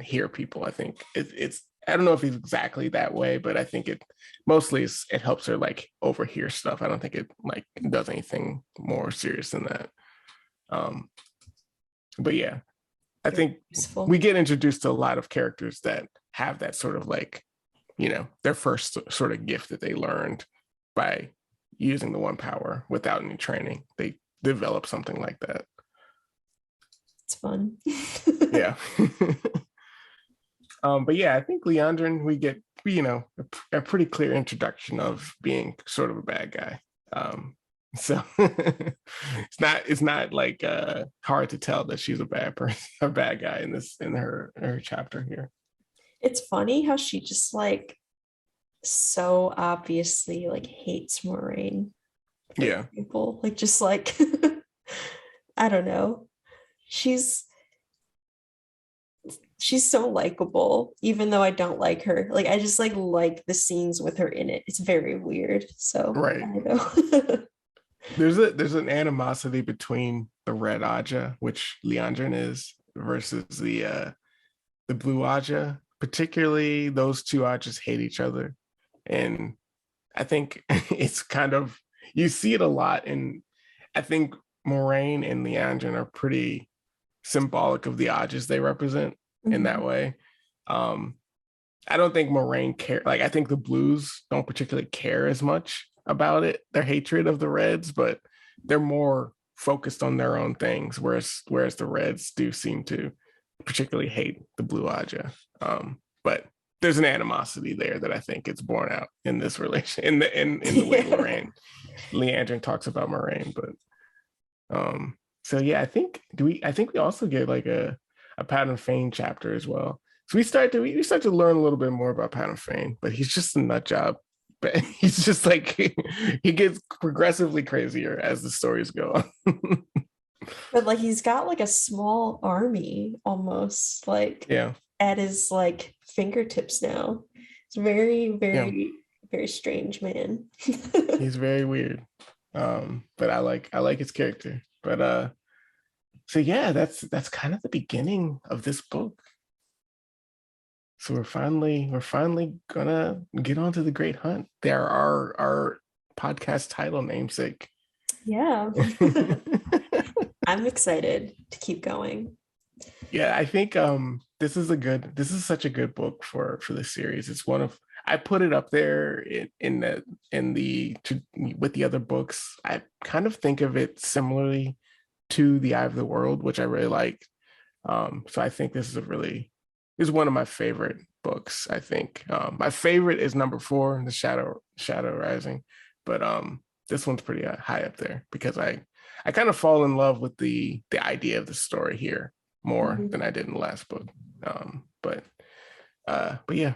B: hear people. I think it's I don't know if it's exactly that way, but I think it mostly it helps her like overhear stuff. I don't think it like does anything more serious than that. Um, but yeah, I
A: very
B: think we
A: useful.
B: get introduced to a lot of characters that have that sort of like, their first sort of gift that they learned by using the one power without any training. They develop something like that.
A: It's fun.
B: Yeah. But yeah, I think Leandrin, we get, a pretty clear introduction of being sort of a bad guy. So it's not like hard to tell that she's a bad person, a bad guy in her chapter here.
A: It's funny how she just like so obviously like hates Moraine, for
B: Yeah.
A: example. Like just like I don't know. She's she's so likable, even though I don't like her. Like I just like the scenes with her in it. It's very weird. So I
B: Right.
A: don't know.
B: There's an animosity between the red Aja, which Leandrin is, versus the blue Aja. Particularly, those two Ajas hate each other, and I think it's kind of, you see it a lot. And I think Moraine and Leandrin are pretty symbolic of the Ajas they represent in that
A: Mhm.
B: way. Um, I don't think Moraine care. Like, I think the Blues don't particularly care as much about it, their hatred of the Reds, but they're more focused on their own things. Whereas the Reds do seem to particularly hate the Blue Aja. But there's an animosity there that I think it's borne out in this relation, in the way
A: Yeah.
B: Lorraine Leandrin talks about Moraine. But so yeah, I think we also get like a Pattern Fane chapter as well. So we start to learn a little bit more about Pattern Fane, but he's just a nut job. But he's just like he gets progressively crazier as the stories go on.
A: But like he's got like a small army almost like
B: Yeah,
A: at his like fingertips now. It's very,
B: yeah,
A: very, very strange, man.
B: he's very weird. But I like his character. But so yeah, that's kind of the beginning of this book. So we're finally gonna get on to the Great Hunt. There are our podcast title namesake.
A: Yeah. I'm excited to keep going.
B: Yeah, I think this is such a good book for the series. It's one of, I put it up there with the other books. I kind of think of it similarly to The Eye of the World, which I really like. So I think this is one of my favorite books. I think my favorite is number 4, The Shadow Rising, but this one's pretty high up there because I kind of fall in love with the idea of the story here more
A: Mhm.
B: than I did in the last book. But yeah,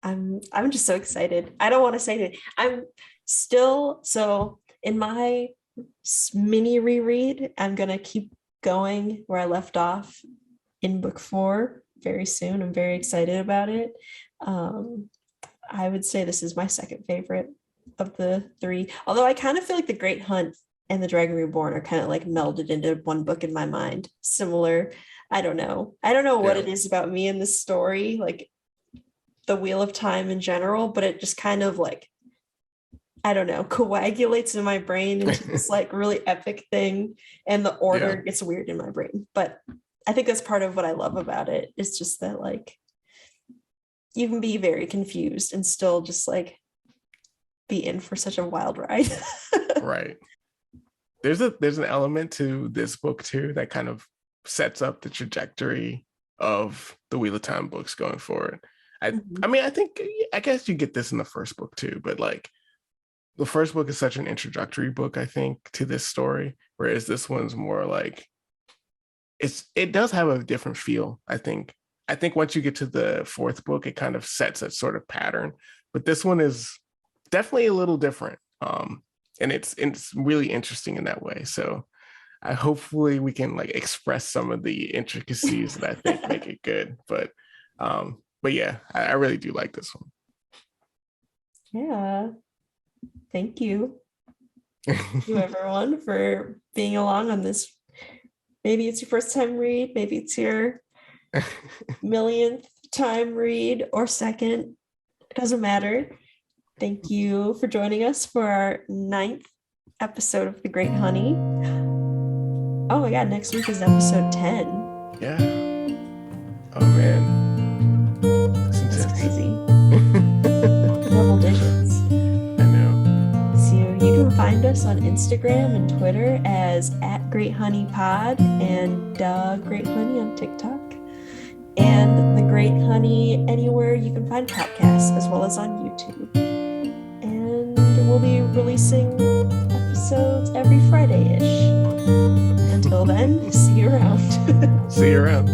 A: I'm just so excited. I don't want to say that I'm still so in my mini reread, I'm gonna keep going where I left off in book 4 very soon. I'm very excited about it. Um, I would say this is my second favorite of the 3. Although I kind of feel like The Great Hunt and The Dragon Reborn are kind of like melded into one book in my mind. Similar. I don't know. I don't know what
B: yeah,
A: it is about me in this story, like the Wheel of Time in general, but it just kind of like, I don't know, coagulates in my brain into this like really epic thing. And the order
B: yeah,
A: gets weird in my brain. But I think that's part of what I love about it. It's just that like you can be very confused and still just like be in for such a wild ride.
B: right. There's an element to this book too that kind of sets up the trajectory of the Wheel of Time books going forward. I
A: Mhm.
B: I mean, I guess you get this in the first book too, but like the first book is such an introductory book, I think, to this story, whereas this one's more like it does have a different feel, I think. I think once you get to the fourth book, it kind of sets a sort of pattern, but this one is definitely a little different. and it's really interesting in that way. So hopefully we can like express some of the intricacies that I think make it good. But yeah, I really do like this one.
A: Yeah. Thank you. You everyone for being along on this. Maybe it's your first time read, maybe it's your millionth time read or second. It doesn't matter. Thank you for joining us for our 9th episode of The Great Honey. Oh my god, next week is episode 10.
B: Yeah. Oh man.
A: That's crazy. Double digits.
B: I know.
A: So you can find us on Instagram and Twitter as @GreatHoneyPod and Great Honey on TikTok. And The Great Honey anywhere you can find podcasts, as well as on YouTube. And we'll be releasing episodes every Friday-ish. Until then, see you around.
B: See you around.